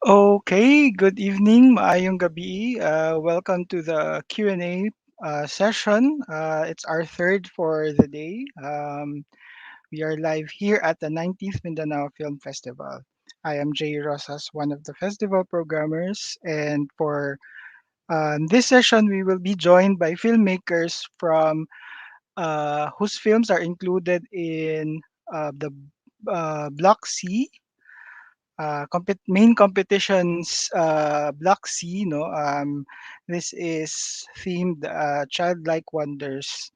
Okay, good evening, maayong gabi. Welcome to the Q&A session. It's our third for the day. We are live here at the 19th Mindanao Film Festival. I am Jay Rosas, one of the festival programmers, and for this session, we will be joined by filmmakers from whose films are included in the Block C main competitions Block C, no. This is themed Childlike Wonders.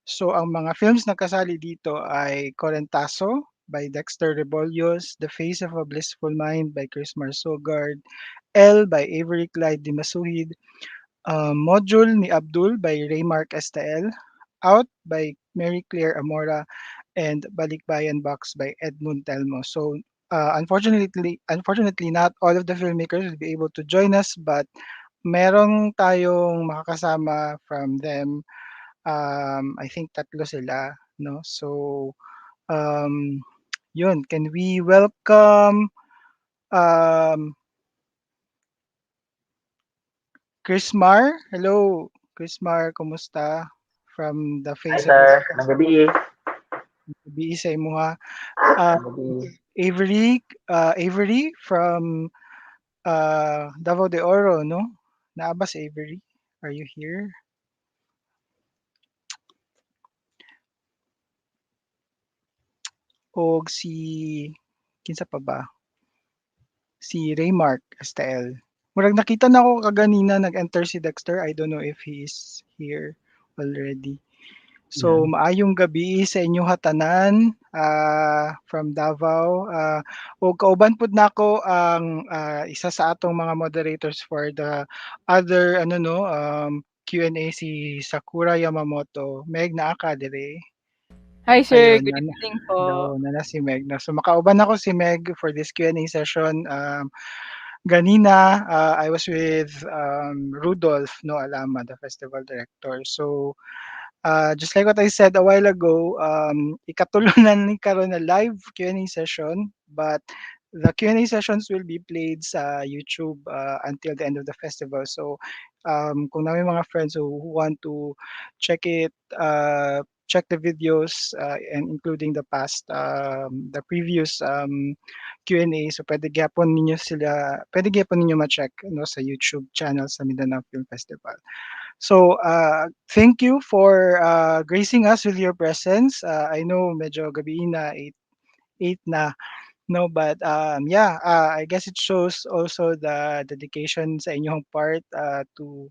So ang mga films na kasali dito ay Corentaso by Dexter Rebollos, The Face of a Blissful Mind by Chrismar Soegard, Estael by Avery, Clyde, Dimasuhid, Module ni Abdul by Estael, Out by Mary Claire Amora, and BalikBayan Box by Edmund Telmo. So unfortunately, not all of the filmmakers will be able to join us, but merong tayong makakasama from them. I think tatlo sila, no? So um, yun, can we welcome um, Chrismar? Hello, Chrismar, kumusta? From the Hi Face of sir, magandang gabi. Gabi sa imuha. Uh, Magandang gabi. Avery from Davao de Oro, no? Naabas Avery? Are you here? O si kinsa pa ba? Si Raymark Estael. Murag nakita na ako kaganina nag-enter si Dexter. I don't know if he is here already. So Yeah. maayong gabi sa inyo hatanan from Davao. O kauban pud nako ang isa sa atong mga moderators for the other Q&A si Sakura Yamamoto. Meg naa ka dire. Hi sir, Ayun, good evening po. hello, nana si Meg na. So makauban ako si Meg for this Q&A session. Ganina, I was with Rudolph, no, Alama, the festival director. So just like what I said a while ago, ikatulunan ni karon na live Q&A session, but the Q&A sessions will be played sa YouTube until the end of the festival. So kung na may mga friends who want to check it, check the videos and including the previous Q&A, so pwede gyapon ninyo ma-check no sa YouTube channel sa Mindanao Film Festival. So, thank you for gracing us with your presence. I know medyo gabi na, 8 na, no, but yeah, I guess it shows also the dedication sa inyong part to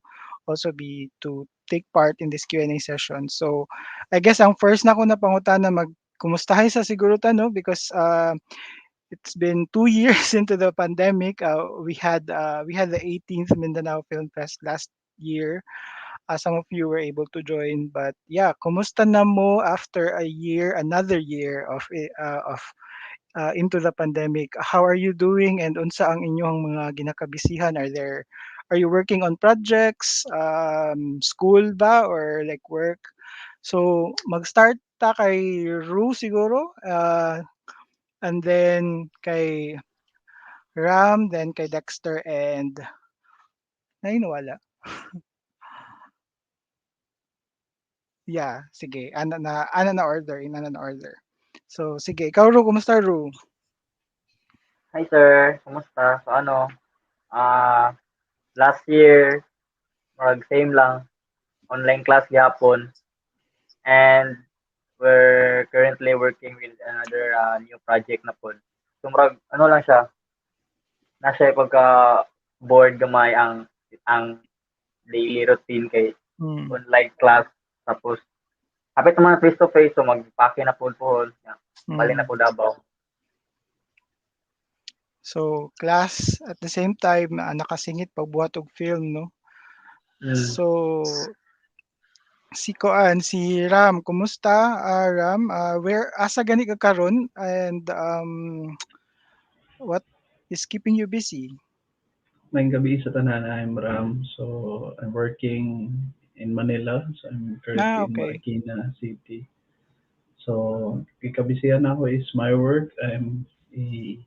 take part in this Q&A session. So, I guess ang first na ko na pangutana kumustahay sa siguro ta, no, because it's been 2 years into the pandemic. We had the 18th Mindanao Film Fest last year. Some of you were able to join, but yeah, kumusta na mo after another year of into the pandemic? How are you doing and unsa ang inyong mga ginakabisihan? Are you working on projects, school ba or like work? So mag-start ta kay Ru siguro, and then kay Ram, then kay Dexter and ay nawala. Yeah, sige. Ana na order. So, sige. Ikaw, Ru, kumusta, Ru? Hi sir, kumusta? So ano, ah last year, same lang, online class gyapon, and we're currently working with another new project na po. So ano lang siya, nasa pagka board gamay ang daily routine kay Hmm. online class, tapos hapit naman face to face, so magpake na po bali na Hmm. po Davao. So, class at the same time nakasingit pagbuhat og film, no? Mm. So, si Ram, kumusta? Ram, where asa gani ka karon and what is keeping you busy? May gabi sa tanan, I'm Ram. So I'm working in Manila. So I'm currently in Okay. Marikina City. So ikabisihan ako is my work. I'm a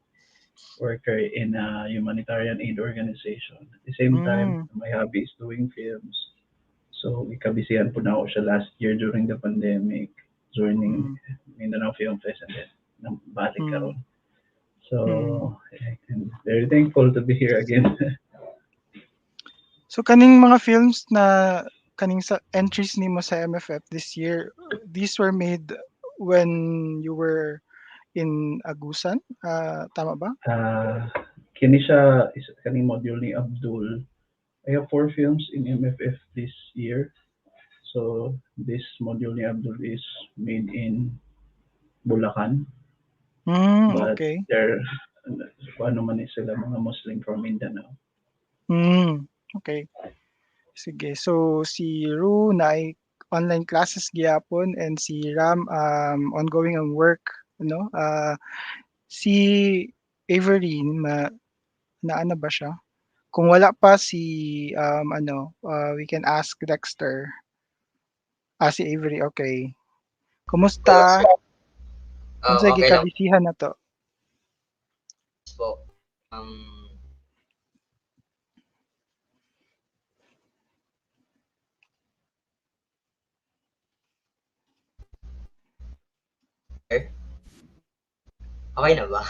worker in a humanitarian aid organization. At the same time, Mm, my hobby is doing films. So, ikabisihan po na ako siya last year during the pandemic, joining mm, Mindanao Film Fest and then balik mm, karon. mm. So, I'm very thankful to be here again. So kaning mga films na kaning sa entries nimo sa MFF this year, these were made when you were in Agusan, tama ba? uh, Kini siya is kaning module ni Abdul. I have 4 films in MFF this year. So this module ni Abdul is made in Bulacan, but Okay. they're kung ano man sila mga Muslim from Mindanao. Okay. Sige. So si Ru naay online classes gyapon and si Ram ongoing ang work, no? Si Avery naana ba siya? Kung wala pa si we can ask Dexter. Si Avery, okay. Kumusta? Unsay Okay lang gikabisihan na to? po. Um, sir, okay na ba?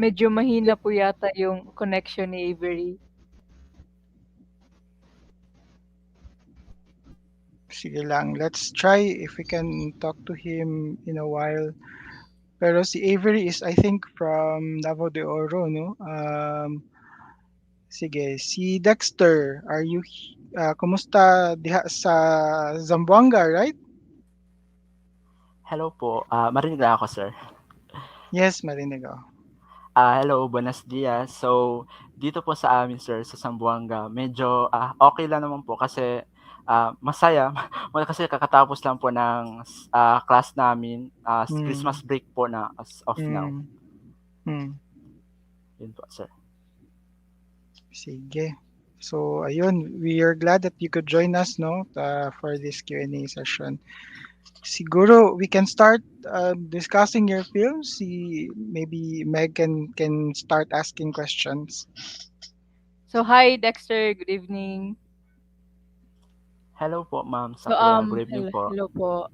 Medyo mahina po yata yung connection ni Avery. Sige lang. Let's try if we can talk to him in a while. Pero si Avery is I think from Davao de Oro, no? Sige. Si Dexter, kumusta diha sa Zamboanga, right? Hello po, marinig na ako, sir? Yes, marinig ako. Hello, buenos dias. So, dito po sa amin, sir, sa Zamboanga, medyo okay lang naman po kasi masaya. Kasi kakatapos lang po ng class namin, Christmas Mm, break po na as of now. mm, mm. Yun po, sir. Sige. So, ayun, we are glad that you could join us, no, for this Q&A session. Siguro we can start discussing your films. Maybe Meg can start asking questions. So, hi Dexter, good evening. Hello po, ma'am So, Sakura. Good evening po. hello po.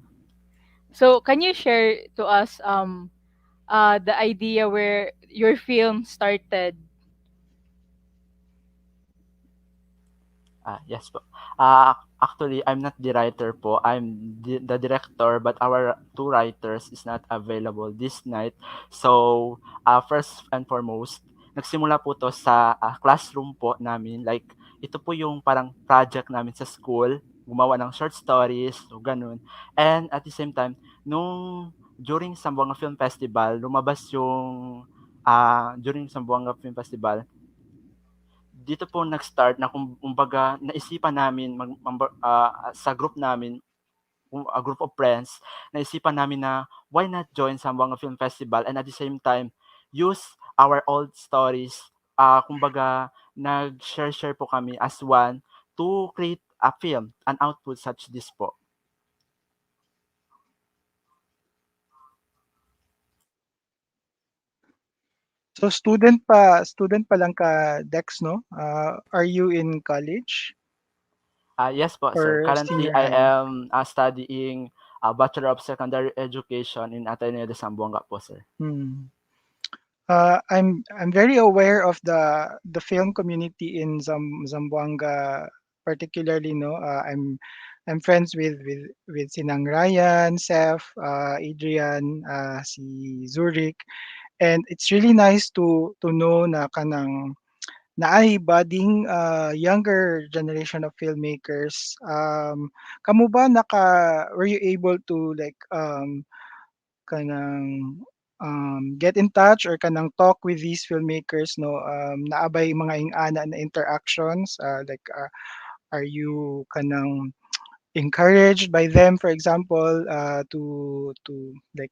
So, can you share to us the idea where your film started? Yes po. Actually, I'm not the writer po. I'm the director, but our 2 writers is not available this night. So, first and foremost, nagsimula po to sa classroom po namin. Like, ito po yung parang project namin sa school, gumawa ng short stories, o ganun. And at the same time, during Sambuanga Film Festival, lumabas yung during Sambuanga Film Festival, dito po nag-start na kumbaga naisipan namin sa group namin, a group of friends, naisipan namin na why not join Zamboanga Film Festival and at the same time use our old stories. Kumbaga nag-share po kami as one to create a film, an output such this po. So student pa lang ka Dex, no? Are you in college Yes po, sir. or Currently, senior I high? am studying Bachelor of Secondary Education in Ateneo de Zamboanga po, sir. Hmm. I'm very aware of the film community in Zamboanga, particularly. No, I'm friends with Sinang Ryan, Seth, Adrian, si Zurich, and it's really nice to know na kanang naay budding younger generation of filmmakers. Kamo ba were you able to like kanang get in touch or kanang talk with these filmmakers, no, naabay mga ing-ana na interactions, like are you kanang encouraged by them, for example, to like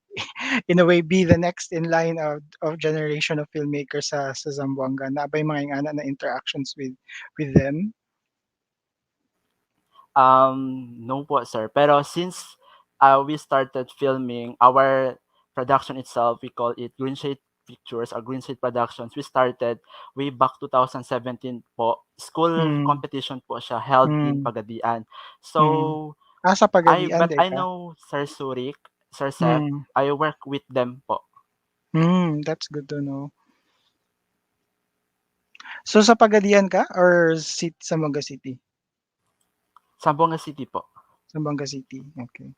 in a way be the next in line of generation of filmmakers sa Zamboanga? Na ba yung mga ingana na interactions with them? No po, sir. Pero since we started filming our production itself, we call it Green Shade Pictures or Green Shade Productions. We started way back 2017 po. School Mm, competition po siya held in mm, Pagadian. mm. So, Sa Pagadian, but I teka. know Sir Surik, Sir Sep, Mm, I work with them po. that's good to know. So sa Pagadian ka or Zamboanga City? Zamboanga City po. Zamboanga City, okay.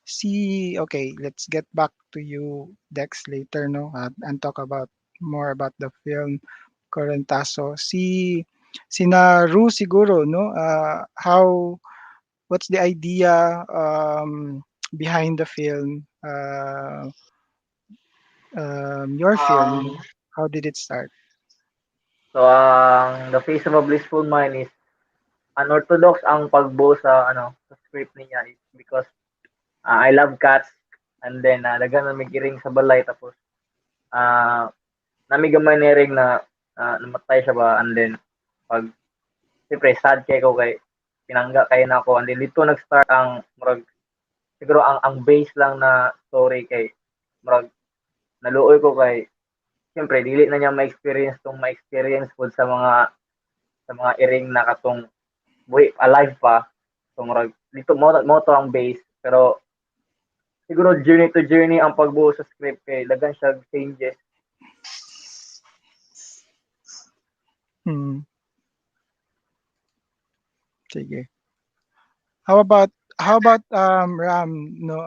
Okay, let's get back to you, Dex, later, no? And talk about more about the film Corentaso. Sina Ru siguro, no? What's the idea behind the film? Your film, Um, no? How did it start? so, The Face of a Blissful Mind is unorthodox ang pagbuo sa sa script niya is because I love cats and then daghan na may giring sa balay tapos ah nami gamay ni ring na namatay siya ba and then pag siyempre sad kay ko kay pinangga kay na ako and then dito nag-start ang murag siguro ang base lang na story kay murag naluoy ko kay siyempre dili na niya ma-experience tong ma-experience pud sa mga iring na katong buhi alive pa. So murag dito mo to ang base pero siguro journey to journey ang pagbuo sa script kay daghan siya changes. Hmm, sige. How about Ram, no?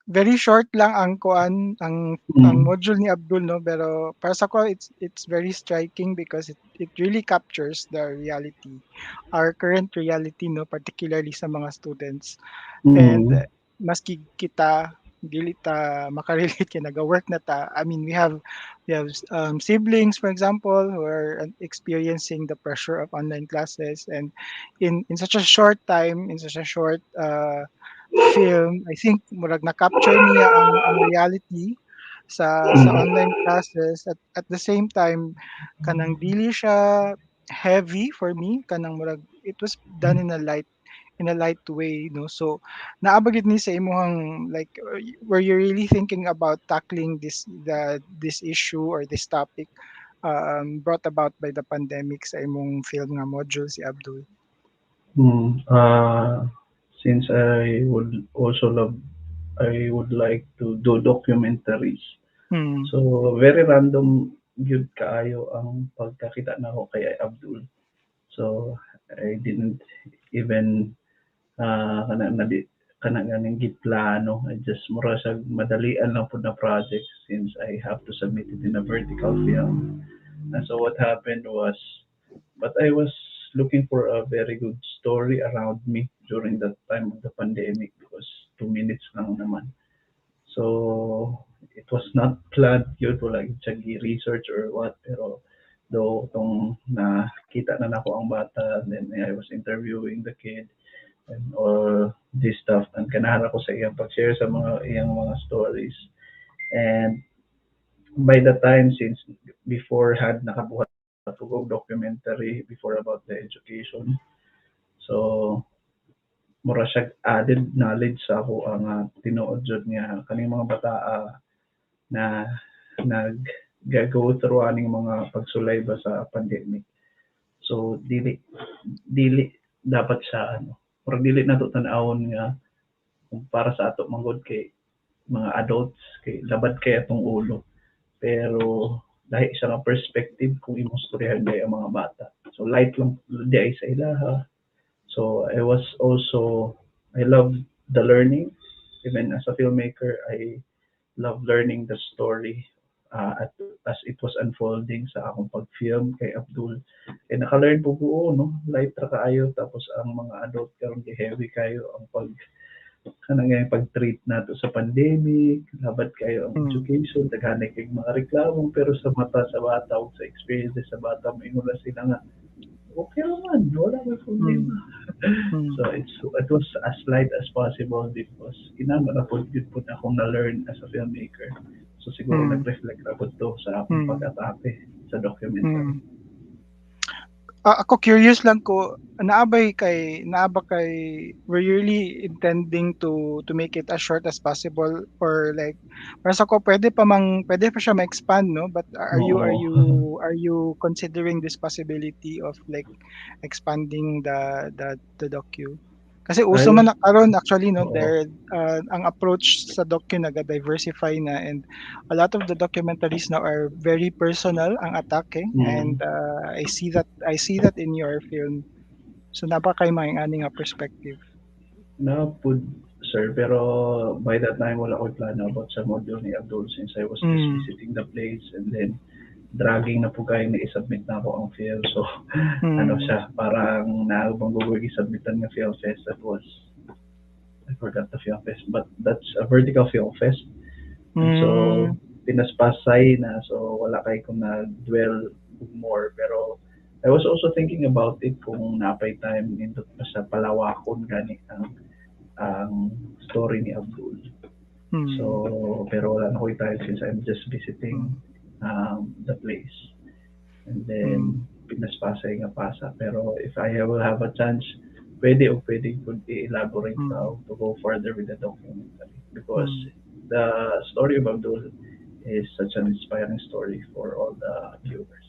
Very short lang ang kuan ang Mm. module ni Abdul, no, pero para sa ko it's very striking because it really captures the reality, our current reality, no, particularly sa mga students. And Mm. maski kita dili ta makarelate kay naga-work na ta. I mean, we have siblings, for example, who are experiencing the pressure of online classes, and in such a short time, in such a short film, I think murag na-capture niya ang reality sa Mm. online classes, at the same time kanang dili siya heavy for me, kanang murag it was done in a light way, no. So naabagid ni sa imong like were you really thinking about tackling this issue or this topic brought about by the pandemic sa imong film nga module, si Abdul? Mm. Since I would like to do documentaries. Hmm. So, very random gyud kaayo ang pagkakita nako kay Abdul. So, I didn't even kana na di kana ganing giplano. I just mura sa madalian lang pud na project since I have to submit it in a vertical film. And so what happened was, but I was looking for a very good story around me during that time of the pandemic because 2 minutes lang naman. So it was not planned yun to like chagi research or what, pero though tong nakita na nako ang bata, and then I was interviewing the kid and all this stuff, and ganahan ako sa iyang pag-share sa mga iyang mga stories. And by the time, since beforehand nakabuhat tugog documentary before about the education, so mura siya added knowledge sa ako ang tinuod jud nga kaning mga bata na nag go through aning mga pagsulay ba sa pandemic. So dili dapat sa mura dili nato tan-awon nga kung para sa ato manggod kay mga adults kay labad kay atong ulo. Pero dahil sa nga perspective kung imong storyahan kay ang mga bata. So light lang di ay sa ilaha. So I love the learning. Even as a filmmaker, I love learning the story as it was unfolding sa akong pag-film kay Abdul. Eh naka-learn po buo, no? Light ra kaayo tapos ang mga adult karon heavy kayo ang kanang nga pag-treat nato sa pandemic, labat kayo ang Mm. education, daghanay kay mga reklamo, pero sa mata sa bata o sa experiences sa bata, maingon na sila nga, okay naman, wala may problema. Mm. Mm. So it was as light as possible because kinama na po yun po na akong na-learn as a filmmaker. So siguro Mm. nag-reflect na po to sa akong Mm. pag-atake sa documentary. Mm. Ako curious lang ko, naaba kay were you really intending to make it as short as possible, or like para sa ko pwede pa siya ma-expand, no, but Oo. are you considering this possibility of like expanding the docu? Kasi I uso was, man na karon actually, no, oo. ang approach sa docu naga-diversify na, and a lot of the documentaries now are very personal ang atake, and Mm. I see that in your film. So napakay mga ani nga perspective. Na po, sir, pero by that time wala ko plano about sa module ni Abdul since I was just Mm. visiting the place and then dragging na po kayo na isubmit na ako ang film. So, ano Mm. siya, parang naabang gugug isubmitan ng film fest that was, I forgot the film fest, but that's a vertical film fest. And so, Hmm. pinaspasay na, so wala kayo kung na-dwell more. Pero, I was also thinking about it kung napay time nindot pa sa palawakon gani ang story ni Abdul. Mm. So, pero wala na ko time since I'm just visiting Mm. the place. And Mm. then, pinaspasay nga pasa. Pero if I will have a chance, pwede o pwede ko i-elaborate Mm. to go further with the documentary. Because Mm. the story of Abdul is such an inspiring story for all the viewers.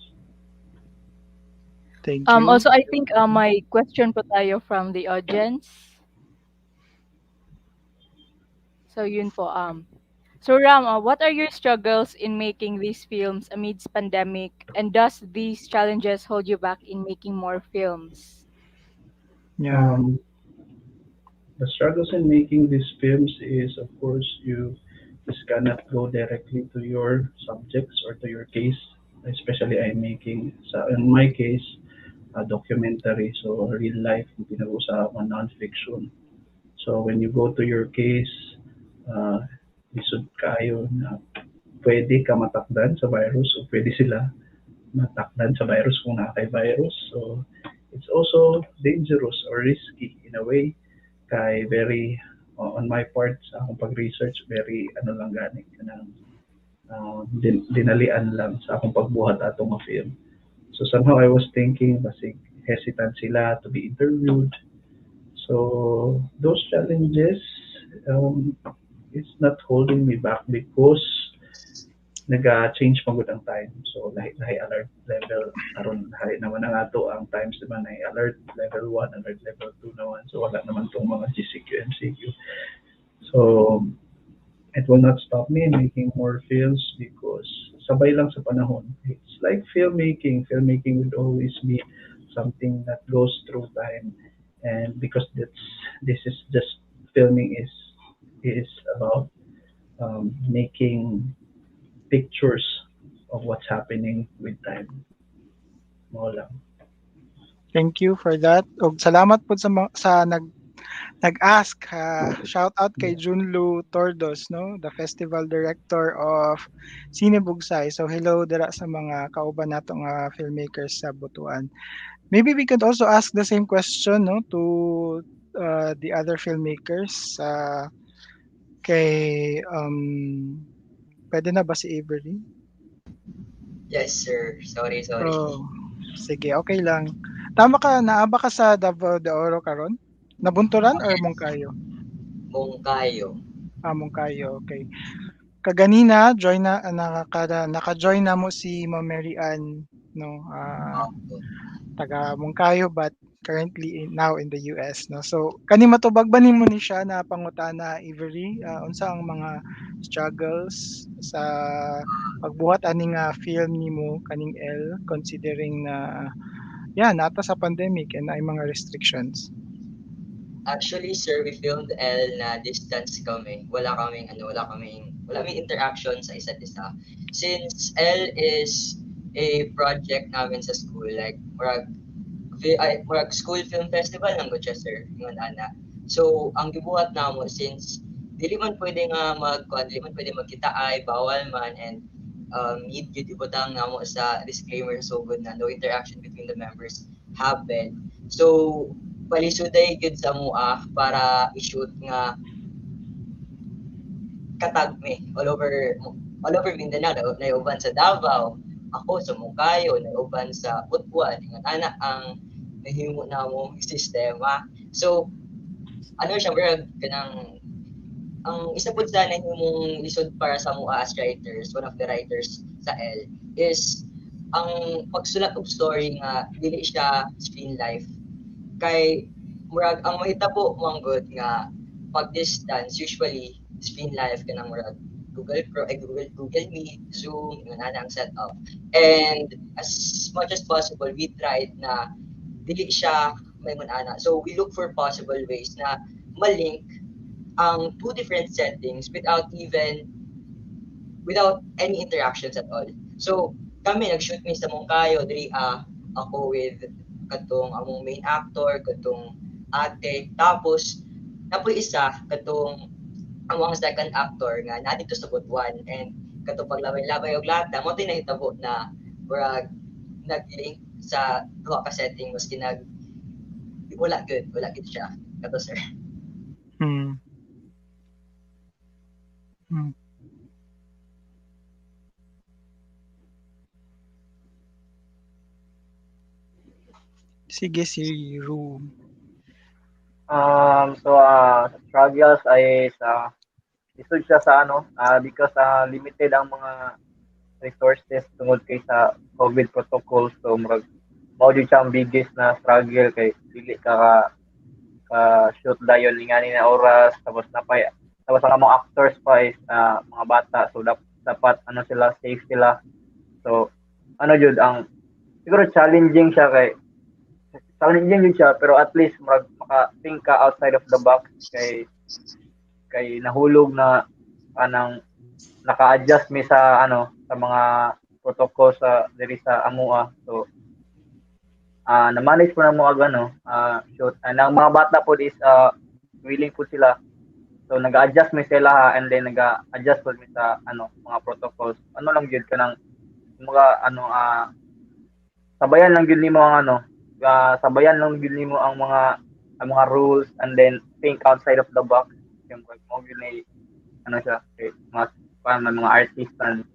Thank you. Also, I think may question po tayo from the audience. So yun po. So Ram, what are your struggles in making these films amidst pandemic, and does these challenges hold you back in making more films? Yeah. Um, the struggles in making these films is, of course, you just cannot go directly to your subjects or to your case. Especially, I'm making, in my case, a documentary, so real life, pinag-usapan, non-fiction. So when you go to your case, uh, lisod kayo na pwede ka matakdan sa virus o pwede sila matakdan sa virus kung nakay virus. So it's also dangerous or risky in a way. Kay very, on my part, sa akong pag-research, very ano lang gani, kanang dinalian lang sa akong pagbuhat atong nga film. So somehow I was thinking, basig hesitant sila to be interviewed. So those challenges, um, it's not holding me back because nag-change pa gud ang time. So lahi alert level aron lahi naman ang ato ang times naman ay alert level 1, alert level 2 naman. So wala naman tong mga GCQ, MCQ. So it will not stop me making more films because sabay lang sa panahon. It's like filmmaking. Filmmaking will always be something that goes through time, and because this is just filming is about making pictures of what's happening with time. Mo lang. Thank you for that. Og salamat po sa nag-ask. Shout out kay Yeah. Junlu Tordos, no, the festival director of Cine Bugsay. So hello dira sa mga kauban nato nga filmmakers sa Butuan. Maybe we could also ask the same question, no, to the other filmmakers. Kay pwede na ba si Avery? Yes, sir. Sorry, sorry. Oh, sige, okay lang. Tama ka, naaba ka sa Davao de Oro karon? Nabunturan or Mongkayo? Mongkayo. Mongkayo, okay. Kaganina join na naka-join na mo si Ma'am Mary Ann, no, Opo. taga Mongkayo but currently now in the US, no. So kani matubag ba nimo ni siya na pangutana, Avery, unsa ang mga struggles sa pagbuhat ani nga film nimo kaning L, considering na nata sa pandemic and ay mga restrictions? Actually, sir, we filmed L na distance kami. Wala kaming interaction sa isa't isa. Since L is a project namin sa school, like, murag school film festival ng siya, sir. Ingon ana. So ang gibuhat namo since dili man pwede nga dili man pwede magkita ay bawal man and need gyud ibutang namo sa disclaimer so good na no interaction between the members happen. So palisuday gyud sa mua para i-shoot nga katagme all over Mindanao naiuban sa Davao ako sa Moncayo naiuban sa Butuan ingon ana ang nahimo namong sistema so ano siya brad kanang ang isa pud sa nahimong lisod para sa mga as writers one of the writers sa L is ang pagsulat og story nga dili siya screen life kay murag ang mahitabo manggod nga pag distance usually screen live ka ng murag Google Meet, Zoom, yun ana ang setup. And as much as possible, we tried na dili siya may ana. So we look for possible ways na malink ang two different settings without any interactions at all. So kami nag-shoot mi sa Moncayo, diri ako with katong among main actor, katong ate, tapos napoy isa katong among second actor nga na dito sa Butuan and katong paglabay-labay og lata mo tay nahitabo na murag nag-link sa duha ka setting maski wala good siya kato sir. Hmm. Hmm. Sige, si Ru. Struggles ay sa lisod siya sa because limited ang mga resources tungod kay sa COVID protocols so murag mao jud siya ang biggest na struggle kay dili ka shoot dayon ingani na oras tapos ang mga actors pa is mga bata so dapat sila safe sila so jud ang siguro challenging jud siya pero at least maka-think ka outside of the box kay nahulog na anang naka-adjust mi sa sa mga protocol sa diri sa Amua so na-manage po na mo shoot and ang mga bata po is willing po sila so nag-adjust mi sila and then nag-adjust po mi sa mga protocols lang gyud kanang mga sabayan lang gyud nimo ang sabayan lang gyud nimo ang mga rules and then think outside of the box yung mo gyud na siya mga mga artist and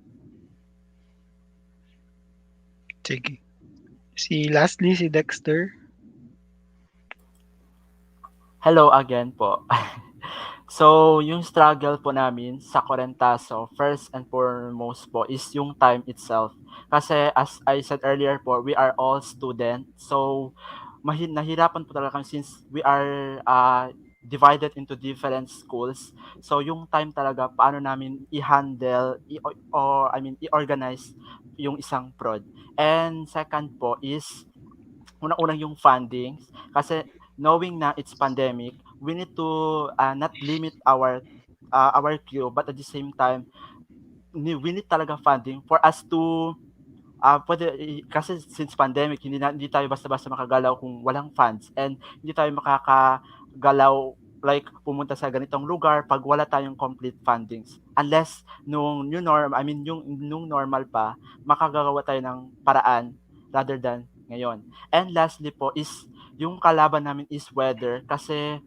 Sige. Lastly, si Dexter. Hello again po. So, yung struggle po namin sa Corentaso, first and foremost po is yung time itself. Kasi as I said earlier po, we are all students. So, nahirapan po talaga kami since we are divided into different schools. So, yung time talaga, paano namin i-handle, i-organize yung isang prod. And second po is, unang-unang yung funding. Kasi knowing na it's pandemic, we need to not limit our queue, but at the same time, we need talaga funding for us to kasi since pandemic, hindi tayo basta-basta makagalaw kung walang funds and hindi tayo makakagalaw like pumunta sa ganitong lugar pag wala tayong complete fundings. Unless nung normal pa, makagagawa tayo ng paraan rather than ngayon. And lastly po is yung kalaban namin is weather kasi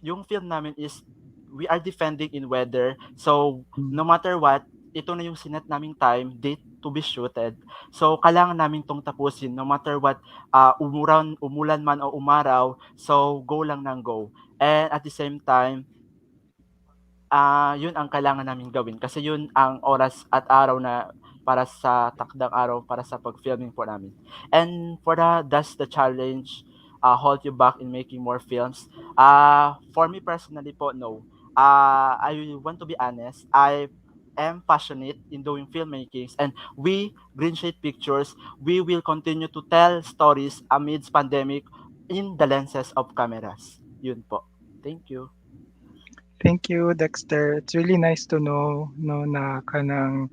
yung film namin is we are defending in weather. So no matter what, ito na yung sinet naming date to be shooted. So kailangan namin tong tapusin no matter what, umulan man o umaraw. So go lang ng go. And at the same time, yun ang kailangan namin gawin kasi yun ang oras at araw na para sa takdang araw para sa pag-filming po namin. And does the challenge hold you back in making more films? For me personally po, no. I want to be honest. I am passionate in doing filmmakings and we, Green Shade Pictures, we will continue to tell stories amidst pandemic in the lenses of cameras. Yun po. Thank you. Thank you, Dexter. It's really nice to know no na kanang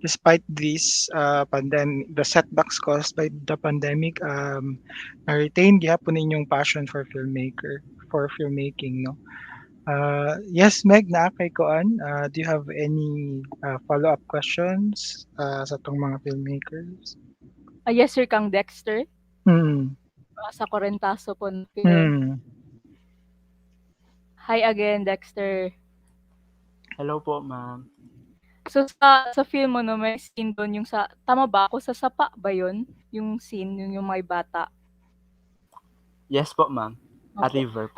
despite this pandemic, the setbacks caused by the pandemic, na-retain gyapon ninyong passion for filmmaking, no? Yes, Meg, naa kay koan. Do you have any follow-up questions sa tong mga filmmakers? Yes, sir, kang Dexter. Hmm. Sa Corentaso po na film. Hmm. Hi again, Dexter. Hello po, ma'am. So sa film mo 'no, may scene dun yung sa tama ba ako, sa sapa ba yun? Yung scene, yung may bata? Yes po, ma'am. A Opo. river po.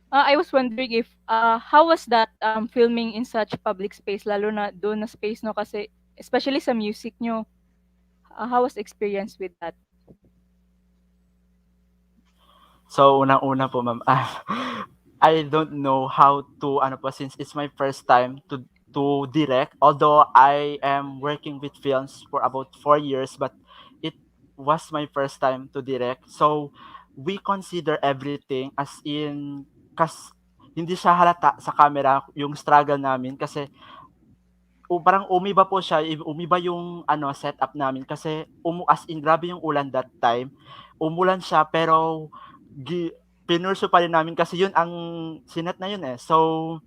I was wondering if, how was that, filming in such public space lalo na dun na space 'no, kasi especially sa music niyo, how was the experience with that? So, unang-una po, ma'am, I don't know how to ano po, since it's my first time to direct. Although I am working with films for about 4 years, but it was my first time to direct. So, we consider everything as in, kas hindi siya halata sa camera yung struggle namin kasi parang umiba po siya, umiba yung ano setup namin kasi as in grabe yung ulan that time. Umulan siya pero gi, pinurso pa rin namin kasi yun ang sinet na yun eh. So,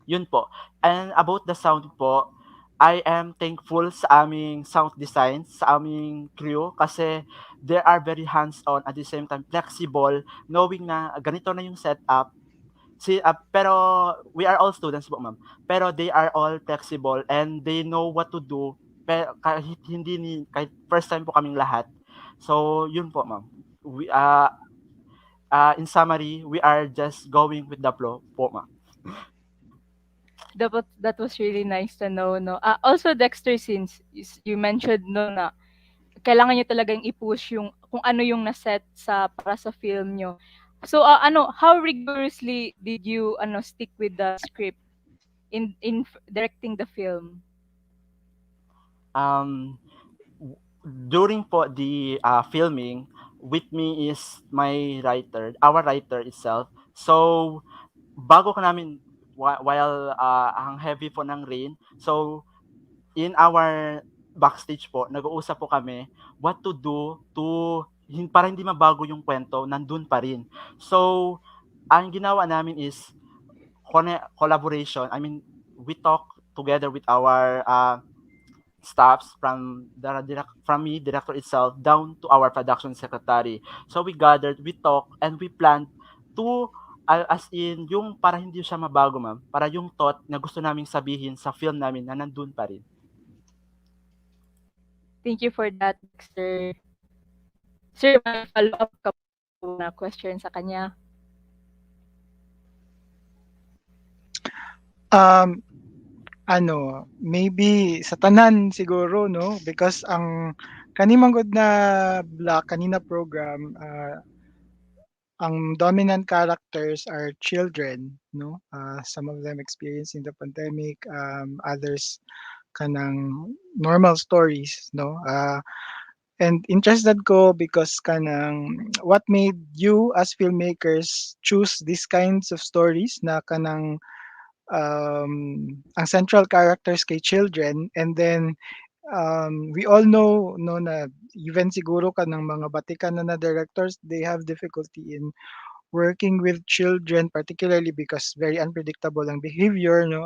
yun po. And about the sound po, I am thankful sa aming sound design, sa aming crew kasi they are very hands-on at the same time flexible knowing na ganito na yung setup. Pero we are all students po, ma'am. Pero they are all flexible and they know what to do. Pero kahit first time po kaming lahat. So, yun po, ma'am. In summary, we are just going with the flow po, ma'am. That was really nice to know 'no. Also Dexter, since you mentioned 'no na kailangan niyo talagang i-push yung kung ano yung na-set para sa film niyo. So, how rigorously did you stick with the script in directing the film? Um, During po the filming, with me is our writer itself. So, bago ka namin, while ang heavy po ng rain, so in our backstage po, nag-uusap po kami what to do para hindi mabago yung kwento, nandun pa rin. So, ang ginawa namin is collaboration. I mean, we talk together with our staffs from me, director itself, down to our production secretary. So we gathered, we talked, and we planned to as in yung para hindi siya mabago, ma'am, para yung thought na gusto naming sabihin sa film namin na nandun pa rin. Thank you for that, Dexter. Sir, may follow-up ka po na question sa kanya? Maybe sa tanan siguro, no? Because ang kanimang good na kanina program, ang dominant characters are children, no? Some of them experiencing the pandemic, others kanang normal stories, no? And interested ko because kanang what made you as filmmakers choose these kinds of stories na kanang ang central characters kay children, and then we all know no na even siguro kanang mga batikan na directors, they have difficulty in working with children, particularly because very unpredictable ang behavior, no?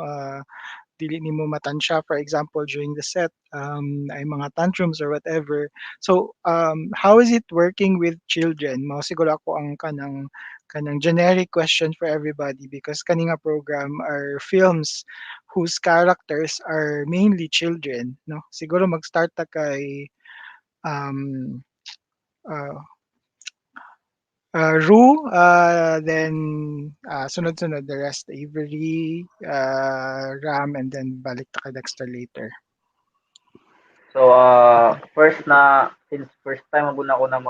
Dili nimo matansya, for example, during the set, ay mga tantrums or whatever. So, how is it working with children? Mao siguro ako ang kanang generic question for everybody, because kaninga program are films whose characters are mainly children, no? Siguro mag-start ta kay um, uh, Rue, then sunod-sunod the rest, Avery, Ram, and then balik ta kay Dexter later. So, first since first time mo na ako na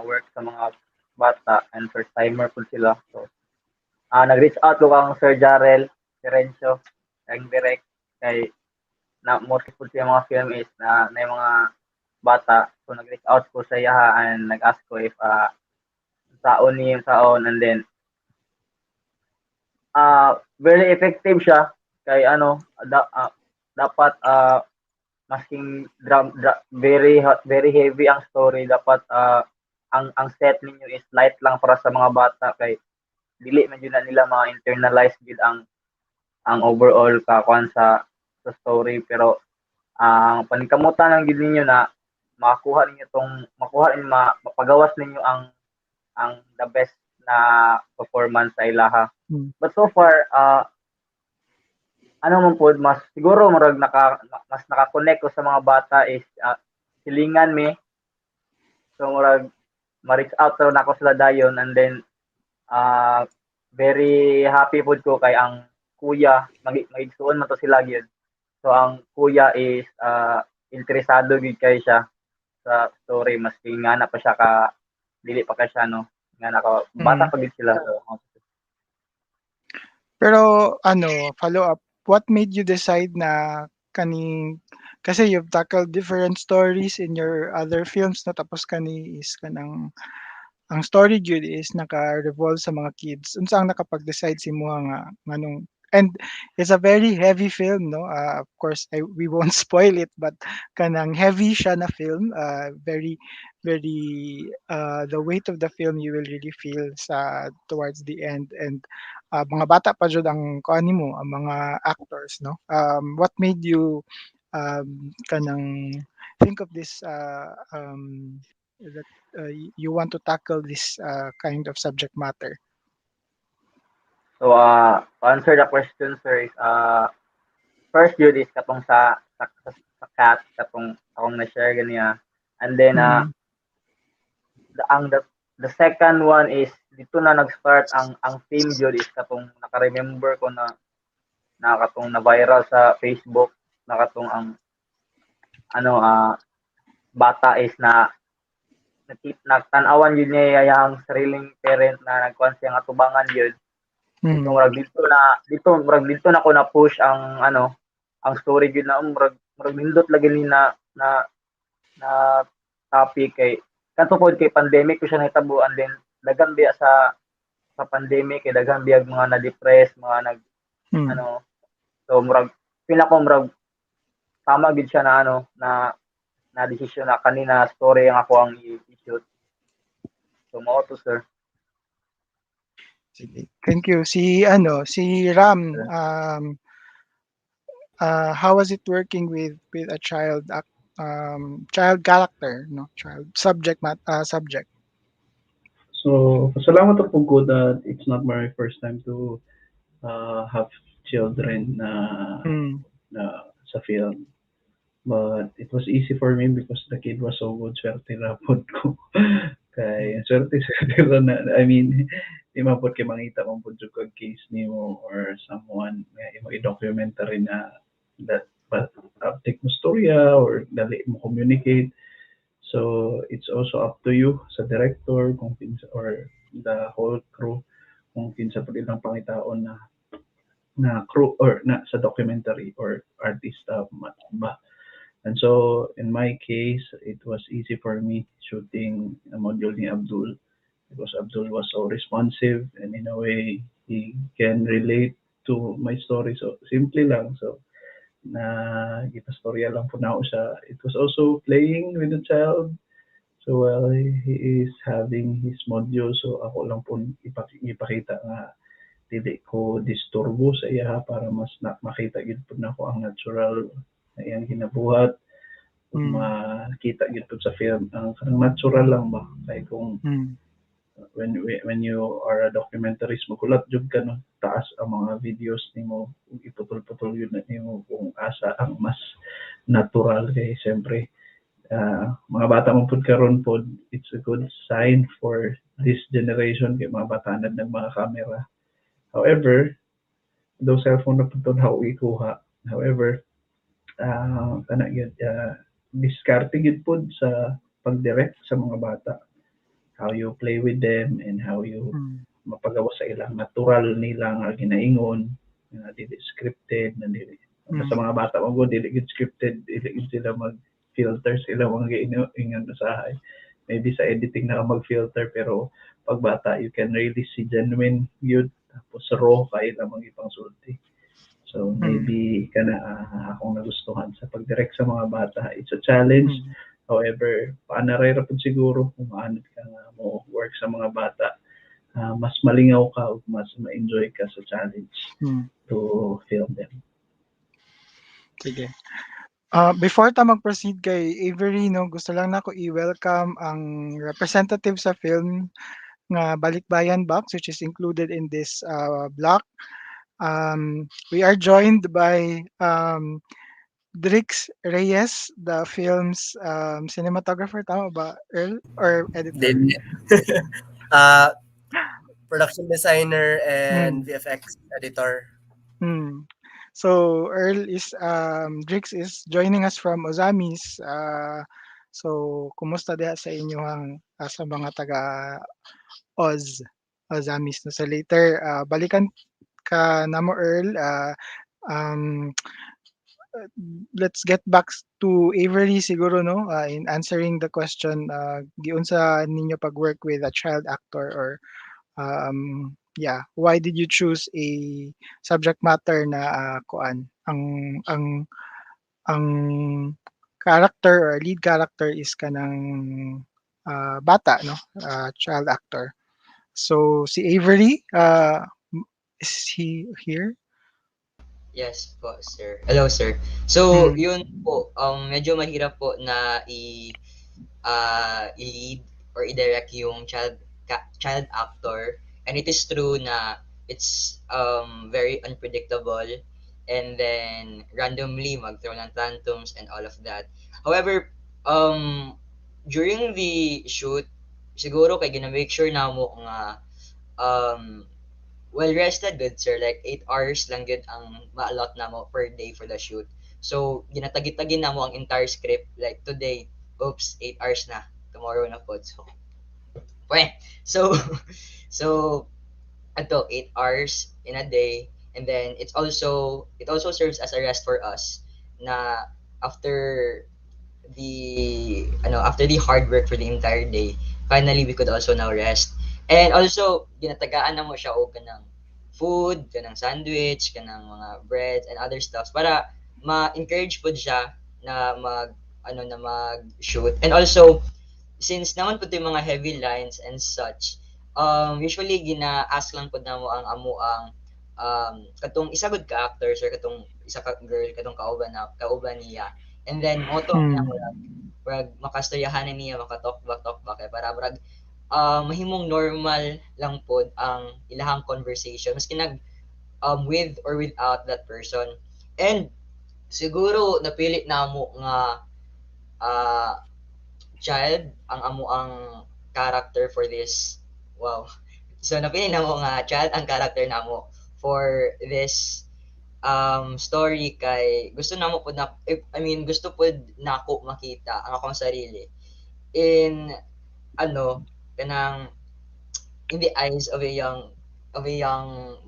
work sa mga bata and first timer po sila. So, nag-reach out ko kang Sir Jarrell Terencio, ang direct kay na most po siya mga film is na yung mga bata. So, nag-reach out ko sa iya and nag-ask ko if saon and then very effective siya kay dapat masking very heavy ang story, dapat ang set ninyo is light lang para sa mga bata kay dili man yun na nila mga internalize gid ang overall kakuan sa story, pero ang paningkamutan lang gid ninyo na makuha ninyo mapagawas ninyo ang the best na performance sa ilaha. But so far ano man pod, mas siguro mas naka-connect ko sa mga bata is silingan mi, so ma-reach out na ako sila dayon, and then very happy pod ko kay ang kuya magigsuon man to sila gyud. So ang kuya is interesado gid kay siya sa story, maski nga na pa siya ka dili pa ka siya no, nga naka bata pa gid sila. So, Pero follow up, what made you decide na kasi you've tackled different stories in your other films, no? Tapos kani is kanang ang story gyud is naka-revolve sa mga kids. Unsa ang nakapag-decide si mo nga nganong, and it's a very heavy film, no? Of course, we won't spoil it, but kanang heavy siya na film. Very, very, the weight of the film you will really feel towards the end. And mga bata pa jud ang kuan nimo, ang mga actors, no? What made you kanang think of this that you want to tackle this kind of subject matter? So to answer the question, sir, is first yun is katong sa cat katong akong na-share ganiya, and then the second one is dito na nag-start ang theme yun is katong naka-remember ko na katong na viral sa Facebook na katong ang bata is nagtan-awan yun niya yung sariling parent na nagkuhan siya nga tubangan yun. So murag dito na ko na push ang ang story gyud na murag nindot lagi ni na topic kay kanto pod kay pandemic ko siya nahitabo, and then daghan biya sa pandemic kay daghan biya mga na-depress, mga so murag murag tama gid siya na na desisyon na kanina story ang ako ang i-shoot. So mao to, sir. Sige. Thank you. Si Ram, how was it working with a child character, no? Child subject. So, pasalamat po ko that it's not my first time to have children sa film. But it was easy for me because the kid was so good. Swerte na po ko. Kay swerte na, I mean, di man po kay mangita man po kag case nimo or someone nga imo i-documentary na that but take mo storya or dali mo communicate. So it's also up to you sa director kung kinsa or the whole crew kung kinsa pud ilang pangitaon na crew or na sa documentary or artista ba. And so in my case, it was easy for me shooting a module ni Abdul because Abdul was so responsive and in a way he can relate to my story. So simple lang. So na ipastorya lang po na ako siya. It was also playing with the child. So while he is having his module, so ako lang po ipakita nga dili ko disturbo sa iya para mas makita gid po na ako ang natural na iyang ginabuhat. Makita gid po sa film ang natural lang ba kay kung when you are a documentarist magulat jud ka no taas ang mga videos nimo iputol-putol yun nimo kung asa ang mas natural kay siyempre mga bata mo pud karon pod it's a good sign for this generation kay mga bata na ng mga camera. However, though cellphone na pud how ikuha. However, kana gyud diskarte gyud pod sa pag-direct sa mga bata. How you play with them and how you mapagawa sa ilang natural nila nga ginaingon na dili scripted na dili sa mga bata mo dili gid scripted, dili gid sila mag filter sila mga ingon sa maybe sa editing na mag-filter pero pag bata you can really see genuine yun tapos raw kay lamang ipang sulti. So Mm. maybe kana akong nagustuhan sa pag-direct sa mga bata. It's a challenge. Mm. However, paanaray ra pud siguro kung maanad ka nga mo work sa mga bata. Mas malingaw ka ug mas ma-enjoy ka sa challenge Mm. to film them. Sige. Before ta mag-proceed kay Avery 'no, gusto lang nako i-welcome ang representative sa film nga BalikBayan box which is included in this, block. We are joined by, Drix Reyes, the film's, cinematographer, tama ba, Earl? Or editor? Din uh, production designer and Hmm. VFX editor. Hmm. So Earl is Drix is joining us from Ozamis. So kumusta diha sa inyong sa mga taga Oz Ozamis no. So later balikan ka namo Earl. Um, let's get back to Avery siguro no in answering the question giunsa ninyo pag-work with a child actor or yeah, why did you choose a subject matter na kuan ang character or lead character is kanang bata no, child actor. So si Avery is he here? Yes po, sir. Hello, sir. So, Hmm. yun po, medyo mahirap po na i-lead or i-direct yung child actor. And it is true na it's very unpredictable and then randomly mag-throw ng tantrums and all of that. However, during the shoot, siguro kay gina-make sure na mo nga um, well rested good sir, like 8 hours lang gud ang ma-allot namo per day for the shoot. So ginatagi-tagi namo ang entire script like today, oops, 8 hours na. Tomorrow na pod. So, pweh. So so ato 8 hours in a day and then it also serves as a rest for us na after after the hard work for the entire day, finally we could also now rest. And also, ginatagaan na mo siya og kanang food, kanang sandwich, kanang mga breads and other stuffs para ma-encourage pud siya na mag-shoot. And also, since naman pud yung mga heavy lines and such, usually gina-ask lang pud namo ang amo ang katong isa gud ka actors or katong isa ka girl katong kauban niya. And then moto niya Hmm. murag makastoryahanan niya makatalk back kay para murag mahimong normal lang pod ang ilahang conversation maski with or without that person. And siguro napili namo nga ah, child ang amo ang character for this. Wow. So napili namo nga child ang character namo for this story kay gusto namo pud na I mean gusto pud nako makita ang akong sarili in kanang in the eyes of a young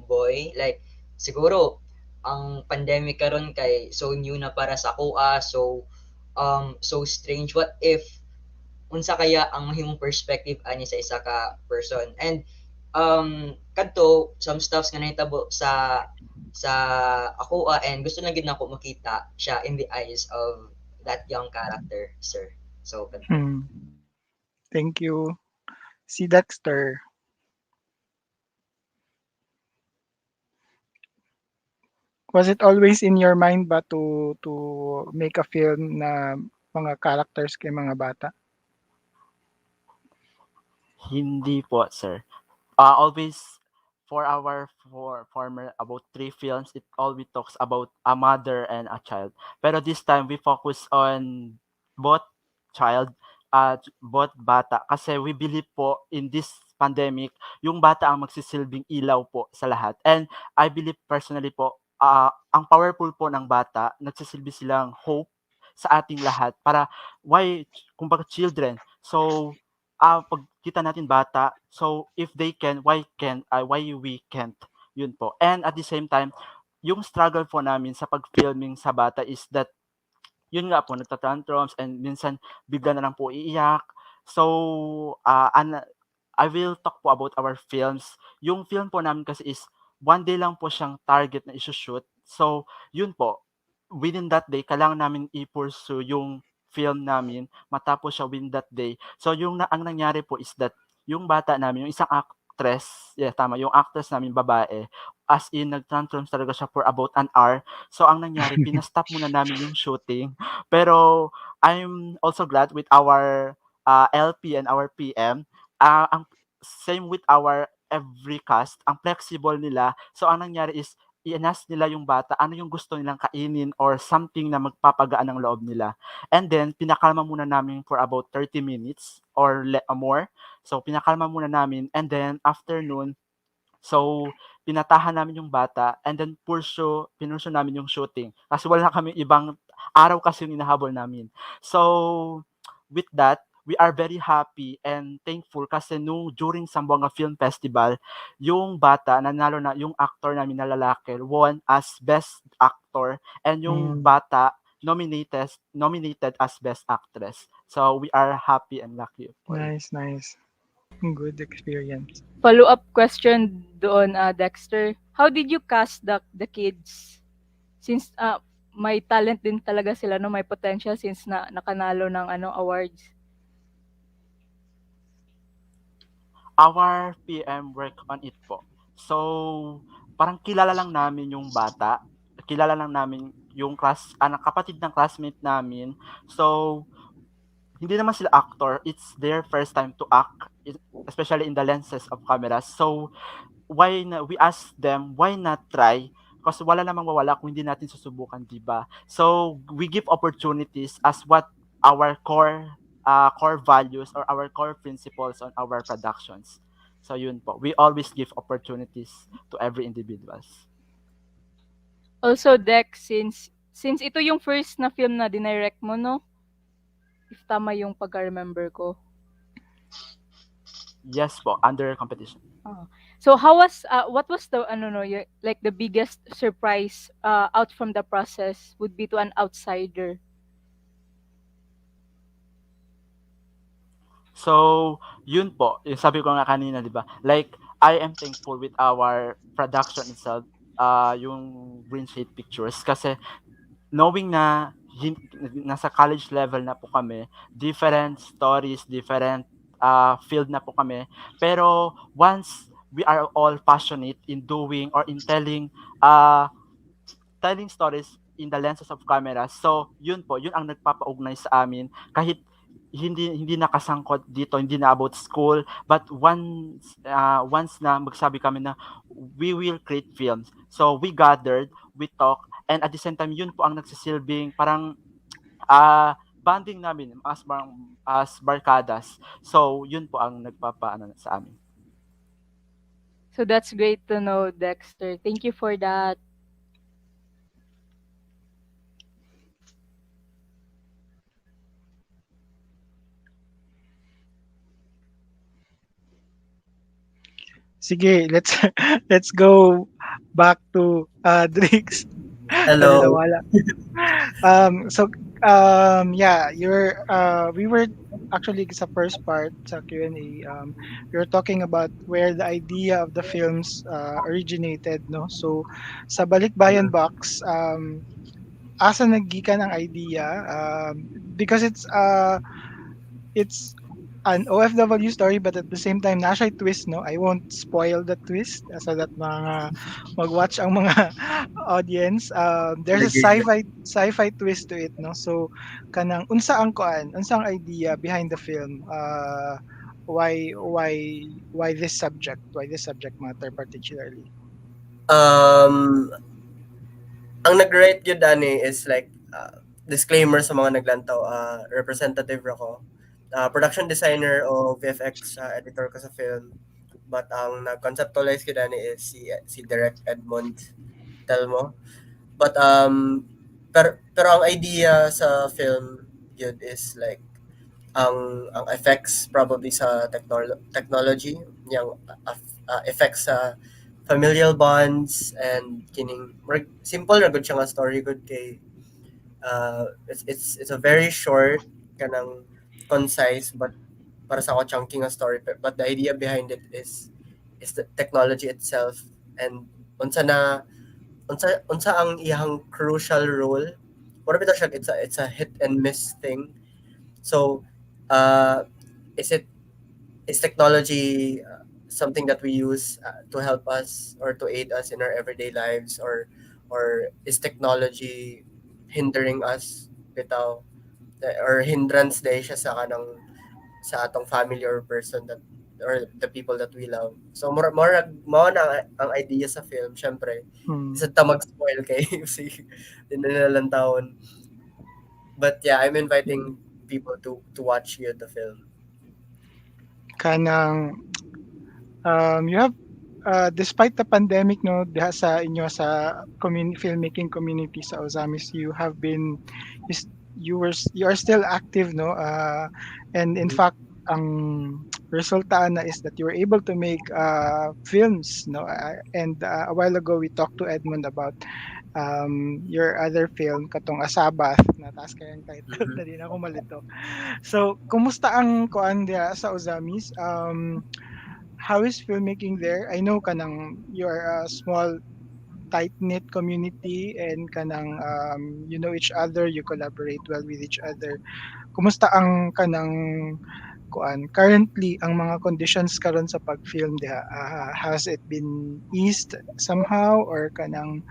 boy. Like siguro ang pandemic karon kay so new na para sa kuha, so strange. What if unsa kaya ang mahimong perspective ani sa isa ka person? And kadto some stuffs nga nahitabo sa ako and gusto lang gid nako makita siya in the eyes of that young character, sir. So kadto. Hmm. Thank you. Si Dexter, was it always in your mind ba to make a film na mga characters kay mga bata? Hindi po, sir. Always for former about 3 films, it always talks about a mother and a child. Pero this time we focus on both child at both bata kasi we believe po in this pandemic, yung bata ang magsisilbing ilaw po sa lahat. And I believe personally po, ang powerful po ng bata, nagsisilbi silang hope sa ating lahat para why kumbaga children. So pag kita natin bata, so if they can, why we can't? Yun po. And at the same time, yung struggle po namin sa pag-filming sa bata is that, yun nga po, nagtatantrums and minsan bigla na lang po iiyak. So, I will talk po about our films. Yung film po namin kasi is, one day lang po siyang target na isushoot. So, yun po, within that day kailangan namin i-pursue yung film namin matapos siya within that day. So, ang nangyari po is that yung bata namin, yung isang actress, yeah, tama, yung actress namin babae, as in nag-tantrums talaga siya for about an hour. So, ang nangyari, pinastop muna namin yung shooting. Pero, I'm also glad with our LP and our PM. Ang same with our every cast, ang flexible nila. So, ang nangyari is i-ask nila yung bata ano yung gusto nilang kainin or something na magpapagaan ng loob nila. And then, pinakalma muna namin for about 30 minutes or more. So, pinakalma muna namin. And then, after nun, so, pinatahan namin yung bata and then pinurso namin yung shooting. Kasi wala kami ibang araw kasi yung hinahabol namin. So, with that, we are very happy and thankful kasi during Zamboanga Film Festival, yung bata, nanalo na, yung actor namin na lalaki, won as Best Actor and yung Mm, bata, nominated as Best Actress. So, we are happy and lucky for it. nice, nice. Good experience. Follow-up question doon, Dexter. How did you cast the kids? Since may talent din talaga sila, no, may potential since nakanalo ng awards. Our PM work on it po. So, parang kilala lang namin yung bata, kilala lang namin yung kapatid ng classmate namin. So, hindi naman sila actor, it's their first time to act, especially in the lenses of cameras. So, we ask them, why not try? Kasi wala namang mawala kung hindi natin susubukan, di ba? So, we give opportunities as what our core values or our core principles on our productions. So, yun po. We always give opportunities to every individuals. Also, Dex, since ito yung first na film na dinirect mo, no? If tama yung pagka-remember ko. Yes po, under competition. So what was the like the biggest surprise out from the process would be to an outsider? So, yun po, yung sabi ko nga kanina, di ba? Like, I am thankful with our production itself, yung Green Shade Pictures, kasi knowing na nasa college level na po kami, different stories, different field na po kami, pero once we are all passionate in doing or in telling stories in the lenses of camera. So, yun po, yun ang nagpapaugnay sa amin kahit hindi nakasangkot dito, hindi na about school, but once na magsabi kami na we will create films. So, we gathered, we talk, and at the same time, yun po ang nagsisilbing parang bonding namin as barkadas. So, yun po ang nagpapaano sa amin. So that's great to know, Dexter. Thank you for that. Sige, let's let's go back to Drix. Kasi Hello. nawala. So yeah, we were actually sa first part sa Q&A, we were talking about where the idea of the films originated, no? So sa BalikBayan box, asa naggikan ang idea, because it's an OFW story, but at the same time na siya twist, no? I won't spoil the twist so that mag-watch ang mga audience. There's a sci-fi twist to it, no? So kanang unsa ang idea behind the film? Why this subject? Why this subject matter particularly? Um, ang nag-write yun, Dani, is like, disclaimer sa mga naglantaw, representative ako. Production designer o VFX editor ko sa film. But ang nag-conceptualize ko, Dani, is si Direct Edmund Telmo. But, pero ang idea sa film yun is like, ang effects probably sa technology, yung effects sa familial bonds and kining simple ra gud siya nga story good kay it's a very short kanang concise but para sa ako chunky nga story but the idea behind it is the technology itself and unsa na unsa ang iyang crucial role. What bitaw siya, it's a hit and miss thing. So, uh, is it is technology something that we use to help us or to aid us in our everyday lives, or is technology hindering us bitaw, or hindrance day siya sa kanang sa atong family or person that or the people that we love. So more na ang idea sa film, syempre Hmm. isa ta mag-spoil kay si din na lang taon. But yeah, I'm inviting people to watch you the film. Kanang you have despite the pandemic, no, diha sa inyo sa filmmaking community sa Ozamis, you have been you are still active, no, and in Mhm. fact ang resulta na is that you were able to make films, no, and a while ago we talked to Edmund about your other film katong Asabath na taas kayang title Mhm. na din ako malito. So kumusta ang kuan diha sa Ozamis? How is filmmaking there? I know kanang you're a small tight knit community and kanang you know each other, you collaborate well with each other. Kumusta ang kanang kuan currently ang mga conditions karon sa pag-film diha? Has it been eased somehow or kanang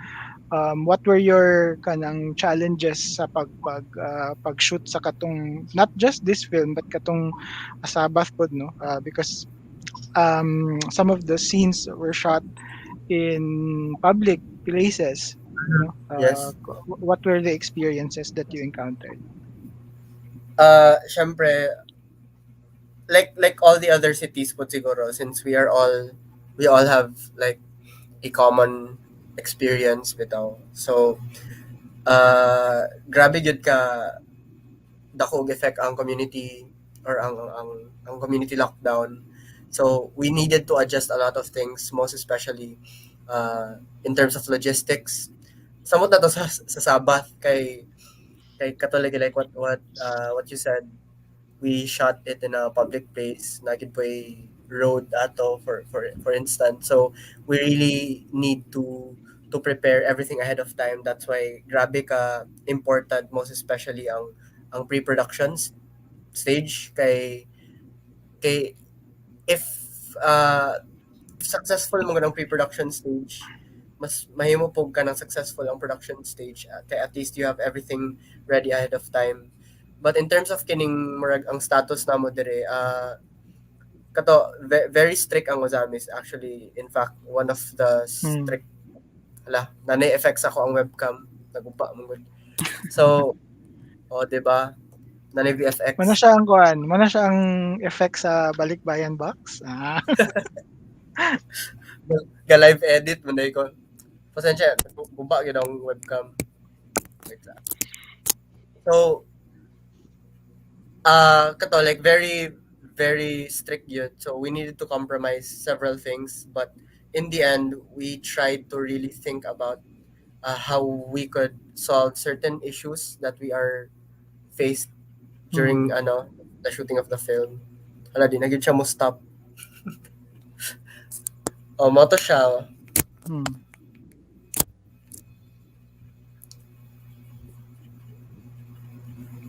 what were your kanang challenges sa pag-shoot sa katong not just this film but katong Asabath pod, no? Because some of the scenes were shot in public places, no? Yes. What were the experiences that you encountered? Syempre, like all the other cities po siguro, since we all have like a common experience bitaw. So, grabe jud ka dakong effect ang community or ang community lockdown. So, we needed to adjust a lot of things, most especially in terms of logistics. Samot na to sa Sabath kay katulad like what you said, we shot it in a public place, nakid po a road ato for instance. So we really need to prepare everything ahead of time. That's why grabe ka important, most especially ang pre-production stage kay if uh, successful mo ng pre-production stage, mas mahimo po ka ng successful ang production stage, kay at least you have everything ready ahead of time. But in terms of kining murag ang status namo dire, very strict ang Ozamis actually. In fact, one of the Hmm. strict, nanay effects ako ang webcam, nagupa mo gud. So, o, di ba? Nanay Mana VFX. siya ang kuan, mana siya ang effect sa Balikbayan box. Ga live edit man ko. Pasensya, guba gyud ang webcam. Like that. So, kato like very strict yun. So we needed to compromise several things, but in the end we tried to really think about how we could solve certain issues that we are faced during Hmm. the shooting of the film. Hala, di na gyud siya mo stop. Oh, mo to siya. Hmm.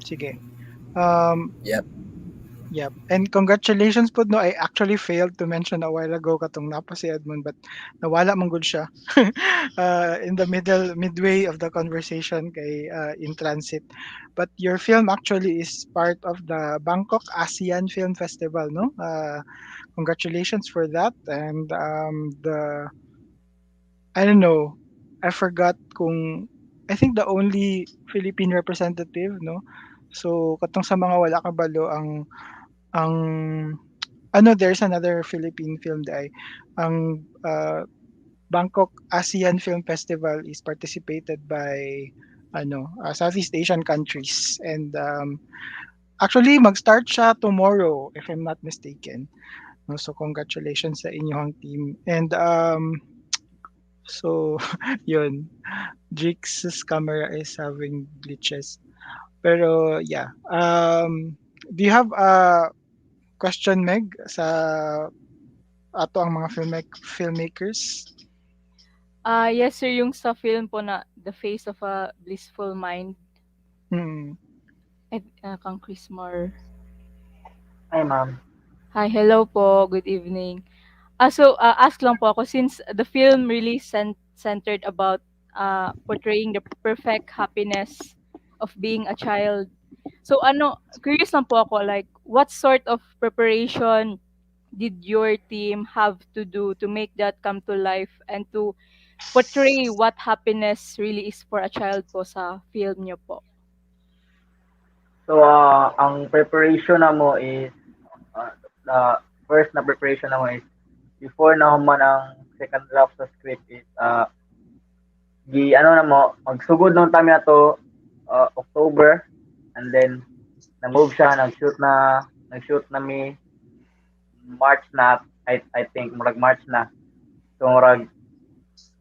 Sige. Yep. Yep. And congratulations po, no. I actually failed to mention a while ago katong napa si Edmund but nawala man gud siya. In the midway of the conversation kay in transit. But your film actually is part of the Bangkok ASEAN Film Festival, no? Congratulations for that. And the I don't know. I forgot kung I think the only Philippine representative, no? So katong sa mga wala kabalo ang there's another Philippine film day. Ang Bangkok ASEAN Film Festival is participated by Southeast Asian countries and actually mag-start siya tomorrow if I'm not mistaken. No, so congratulations sa inyong team. And so yun, Jake's camera is having glitches. Pero yeah, do you have a question, Meg, sa ato ang mga filmmakers? Yes sir, yung sa film po na The Face of a Blissful Mind, Mm. kang Chrismar. Ay, ma'am. Hi, hello po, good evening. Ask lang po ako, since the film really centered about portraying the perfect happiness of being a child. So curious lang po ako, like what sort of preparation did your team have to do to make that come to life and to portray what happiness really is for a child po sa film niyo po? So, ang preparation na mo is, the first na preparation na mo is, before na human ang second draft sa script is, ano na mo, magsugod nung time na to, October, and then, na-move siya, nag-shoot na mi, March na, I think, murag March na. So, murag,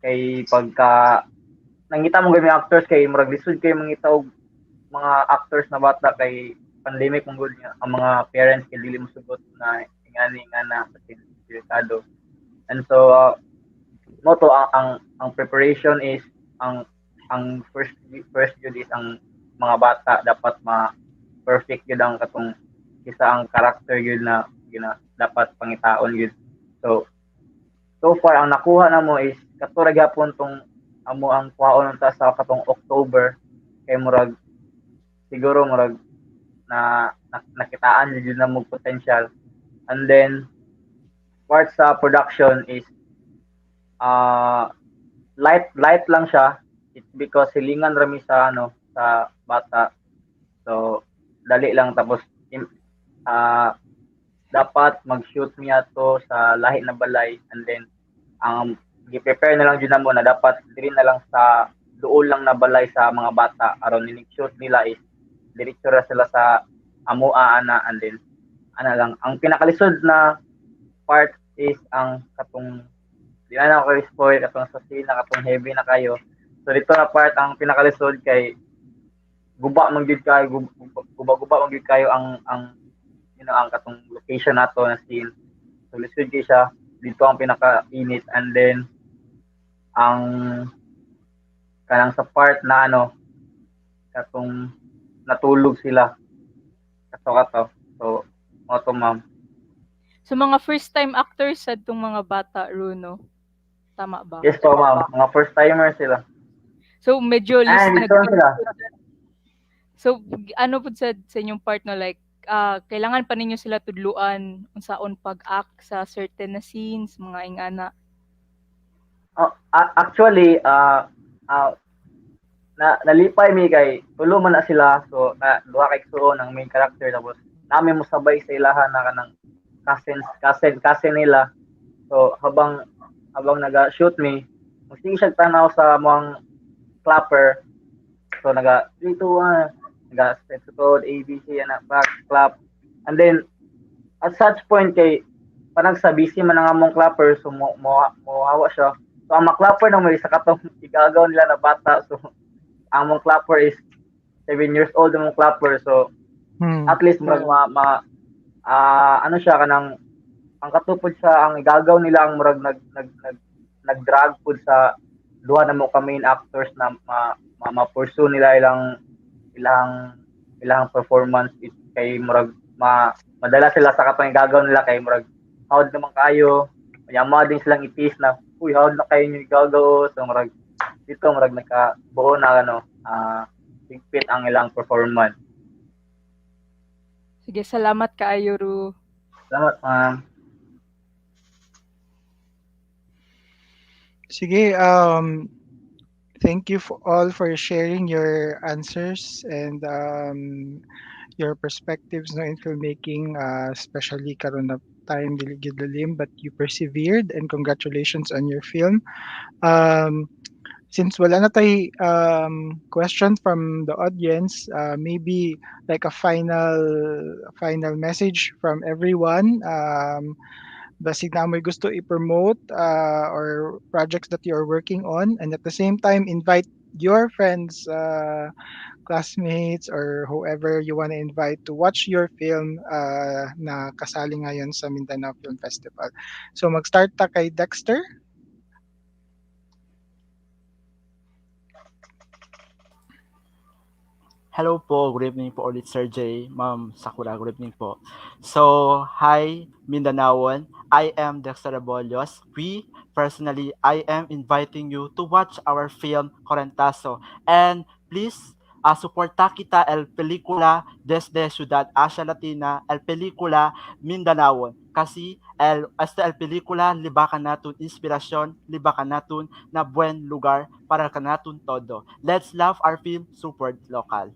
kay pagka, nangita mo gami actors, kay murag lisod kay mangita og mga actors na bata kay pandemic mong good ang mga parents kay dili mo sugot na ingani nga na kasi delikado. And so mo to ang preparation is ang first yun is ang mga bata dapat perfect yun ang katong isa ang character yun na dapat pangitaon yun. So far ang nakuha na mo is kato ra gyapon tong amo ang kuhaon ta sa katong October kay murag siguro murag nakitaan yun na mo potential. And then part sa production is light lang siya. It's because hilingan rami sa sa bata. So dali lang tapos dapat mag-shoot niya to sa lahi na balay, and then ang gi-prepare na lang jud namo na dapat diri na lang sa duol lang na balay sa mga bata aron ni-shoot nila is diretso ra sila sa Amora ana, and then lang ang pinakalisod na part is ang katong di na ako spoil katong sa scene na katong heavy na kayo. So dito na part ang pinakalisod kay guba man gyud kayo, guba man gyud kayo ang ang katong location nato na scene. So lisod gyud siya dito ang pinaka-init, and then ang kanang sa part na katong natulog sila kato. So to ma'am. So mga first time actors sa tong mga bata, Runo. Tama ba? Yes po ma'am, mga first timer sila. So medyo Dito sila. So ano po sa inyong part na like kailangan pa ninyo sila tudluan unsaon pag-act sa certain na scenes, mga ingana? Actually, nalipay mi kay tulo man na sila, so duha kay suon ang main character tapos nami mo sabay sa ilahan na kanang cousin nila. So habang naga-shoot mi, sige siya tanaw sa mga clapper. So naga 3 2 1 naga step to code ABC ana back clap, and then at such point kay parang sa busy man ang among clapper, so mo hawa siya. So ang clapper na may sa katong igagaw nila na bata, so among clapper is 7 years old among clapper, so at least ano siya kanang ang katupod sa ang igagaw nila ang murag nag-drag pud sa duha na mo ka main actors na ma-pursue nila ilang performance it kay murag madala sila sa katong igagaw nila kay murag hawd naman kayo yama din silang itis na hawd na kayo yung igagaw, so murag dito murag nakabuo na higpit ang ilang performance. Sige, salamat kaayo, Ru. Salamat ma'am. Sige, thank you all for sharing your answers and your perspectives in filmmaking, especially karon na time dili gyud lalim, but you persevered, and congratulations on your film. Since wala na tay question from the audience, maybe like a final message from everyone. Basig na mo'y gusto i-promote or projects that you're working on, and at the same time invite your friends, classmates, or whoever you want to invite to watch your film na kasali ngayon sa Mindanao Film Festival. So mag-start ta kay Dexter. Hello po, good evening po ulit Sir J, Ma'am Sakura, good evening po. So, hi Mindanaoan, I am Dexter Rebollos. I am inviting you to watch our film Corentaso. And please, suporta kita el pelikula desde Ciudad Asia Latina, el pelikula Mindanaoan. Kasi esta el pelikula libakan natin inspirasyon, libakan natin na buen lugar para kanatun todo. Let's love our film, support local.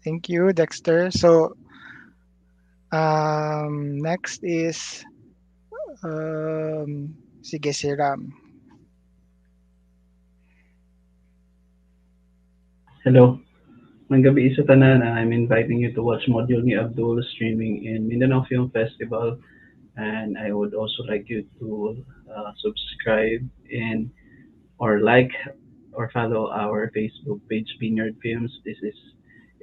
Thank you, Dexter. So, next is sige si Ram. Hello. Manggabi sa tanan, I'm inviting you to watch Module ni Abdul streaming in Mindanao Film Festival, and I would also like you to subscribe in or like or follow our Facebook page Vineyard Films. This is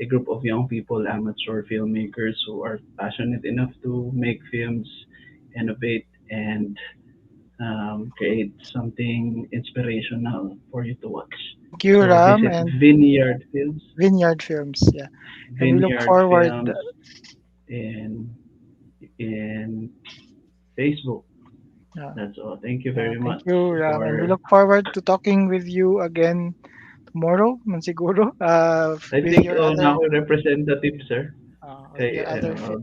a group of young people, amateur filmmakers who are passionate enough to make films, innovate, and create something inspirational for you to watch. Thank you, So Ram, visit and Vineyard Films, Vineyard Films. Yeah, and we look Vineyard forward. Films in in Facebook. Uh, That's all. Thank you very Thank much you, Ram, and we for. look forward to talking with you again tomorrow, man siguro, I with think your other, na ako representative, sir. with your Kay other, uh,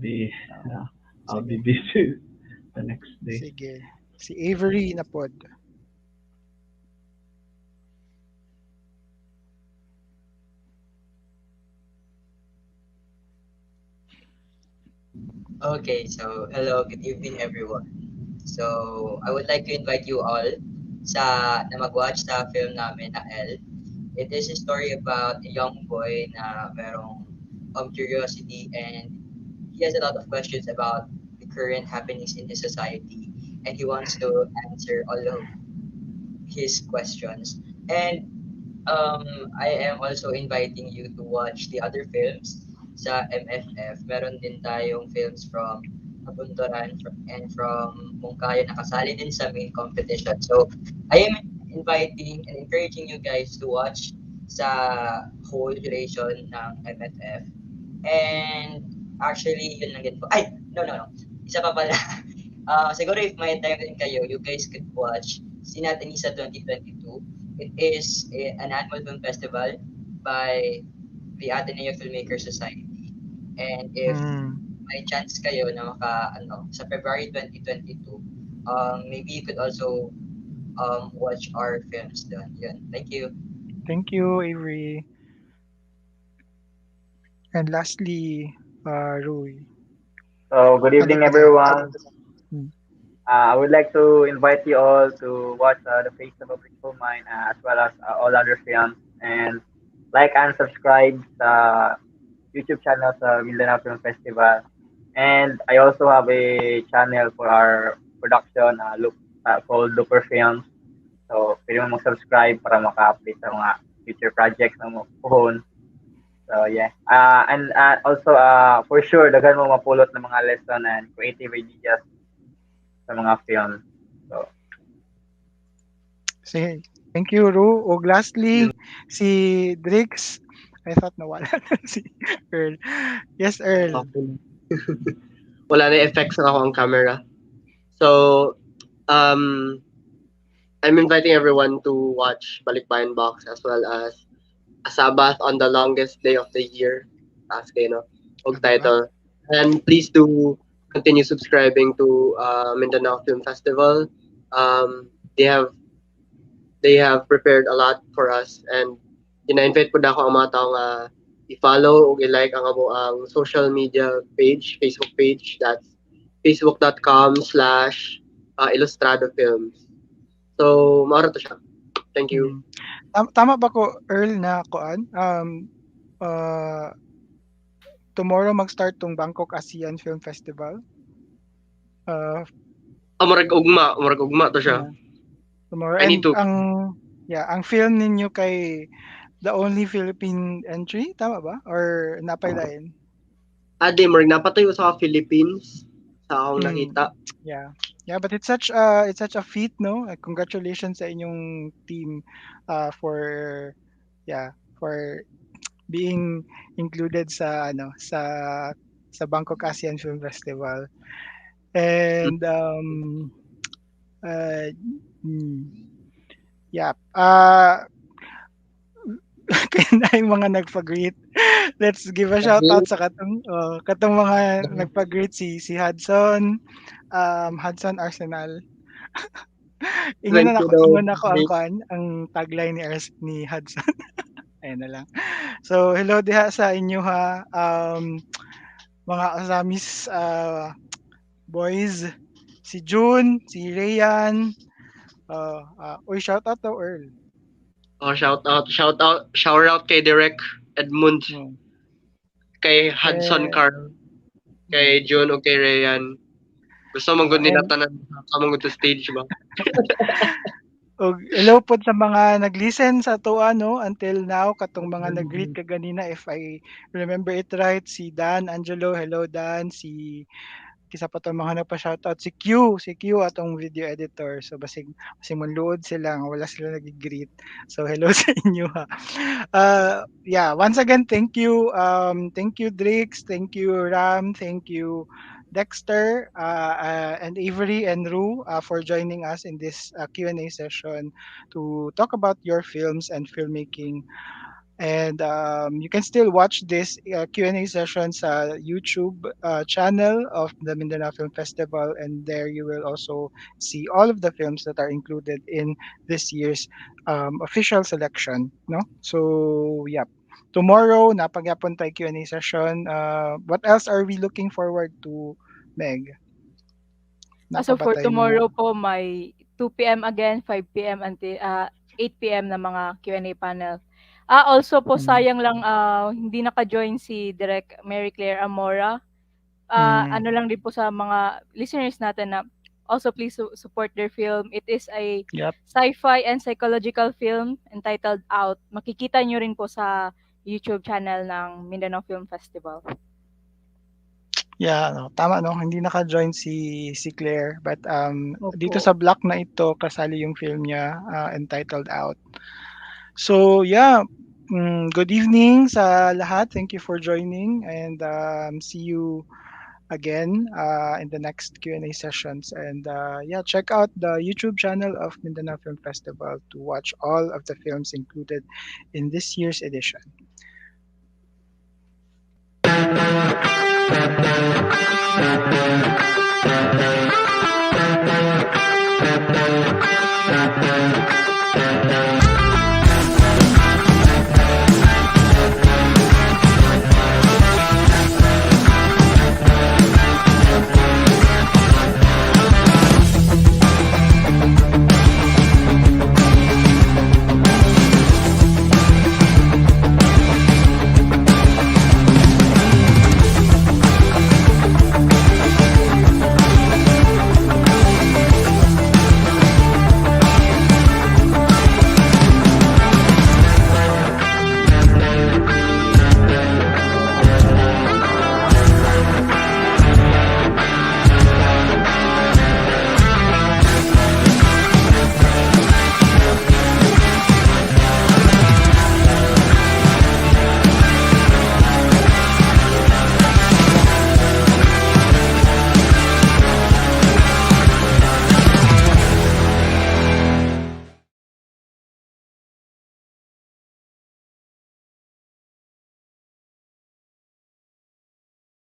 I'll be sige, busy the next day. sige, si Avery na pod. Okay, so hello, good evening everyone. So, I would like to invite you all na mag-watch sa film namin na L. It is a story about a young boy na merong curiosity, and he has a lot of questions about the current happenings in his society, and he wants to answer all of his questions. And I am also inviting you to watch the other films sa MFF. Meron din tayong films from Abundoran and from Mungkayo na kasali din sa main competition. So, I am inviting and encouraging you guys to watch sa whole duration ng MFF. And actually, yun lang din po. Ay, no, no, no. Isa pa pala. Siguro if may time din kayo, you guys could watch Sinatanisa 2022. It is an annual film festival by the Ateneo Filmmakers Society. And if Hmm. may chance kayo na sa February 2022, maybe you could also watch our films doon. Yun. Thank you. Thank you, Avery. And lastly, Rui, So, good evening, other everyone. directors. Hmm. I would like to invite you all to watch the Face of a Blissful Mind as well as all other films, and like and subscribe sa YouTube channel sa Mindanao Film Festival. And I also have a channel for our production called Looper Films. So, pwede mo mag-subscribe para maka-update sa mga future projects na mo puhon. So, yeah. And also, for sure, daghan mo mapulot ng mga lesson and creative ideas sa mga film. So, Sige. Thank you, Ru. O lastly, si Drix. I thought nawala na si Earl. Yes, Earl. Okay. Wala na effects na ako ang camera. So, um, I'm inviting everyone to watch BalikBayan Box as well as A Sabbath on the Longest Day of the Year. Taas kayo, no? Og title. And please do continue subscribing to Mindanao Film Festival. They have prepared a lot for us, and ina-invite po na ako ang mga tao nga i-follow o i-like ang amo ang social media page, Facebook page. That's facebook.com/Ilustrado Films. So, maara to siya. Thank you. Tama ba ko, Earl, na kuan? Tomorrow mag-start tong Bangkok ASEAN Film Festival. Murag ugma to siya. Tomorrow. I need to. Ang film ninyo kay the only Philippine entry, tama ba? Or napay lain? Murag napatayo sa Philippines sa akong nakita. Yeah, but it's such a feat, no? Congratulations sa inyong team for being included sa ano sa Bangkok ASEAN Film Festival. And uh, mm, yeah. Kaya na yung mga nagpa-greet. Let's give a shout out sa katong mga nagpa-greet si Hudson, Hudson Arsenal. Thank you daw. Ingon ako ang kuan, ang tagline ni Hudson. Ayun na lang. So hello diha sa inyo ha. Mga Asamis boys, si June, si Rayan, uy shout out to Earl. Oh, shout out kay Direk Edmund, Mm. kay Hudson Eh, Carl, kay John o kay Rayan. Gusto mong gud nila and tanan sa mong to stage ba? og hello po sa mga nag-listen sa to ano until now katong mga nag-greet ka ganina if I remember it right si Dan Angelo, hello Dan, si kisa pa to mga nagpa-shoutout si Q atong video editor. So basig manluod sila nga wala sila nag-greet. So hello sa inyo ha. Yeah, once again thank you Drix, thank you Ram, thank you Dexter and Avery and Ru for joining us in this Q&A session to talk about your films and filmmaking. And you can still watch this Q&A session sa YouTube channel of the Mindanao Film Festival, and there you will also see all of the films that are included in this year's official selection. No, so yeah. Tomorrow, napagyapon tayo Q&A session. What else are we looking forward to, Meg? So for Napabatay tomorrow mo. po may 2 PM again, 5 PM until 8 PM na mga Q&A panel. Also po sayang lang hindi naka-join si Direk Mary Claire Amora. Ano lang din po sa mga listeners natin na also please support their film. It is a Yep. sci-fi and psychological film entitled Out. Makikita nyo rin po sa YouTube channel ng Mindanao Film Festival. Yeah, no, tama no, hindi naka-join si Claire but dito Opo. sa block na ito kasali yung film niya entitled Out. So yeah, good evening sa lahat. Thank you for joining and see you again in the next Q&A sessions. And yeah, check out the YouTube channel of Mindanao Film Festival to watch all of the films included in this year's edition.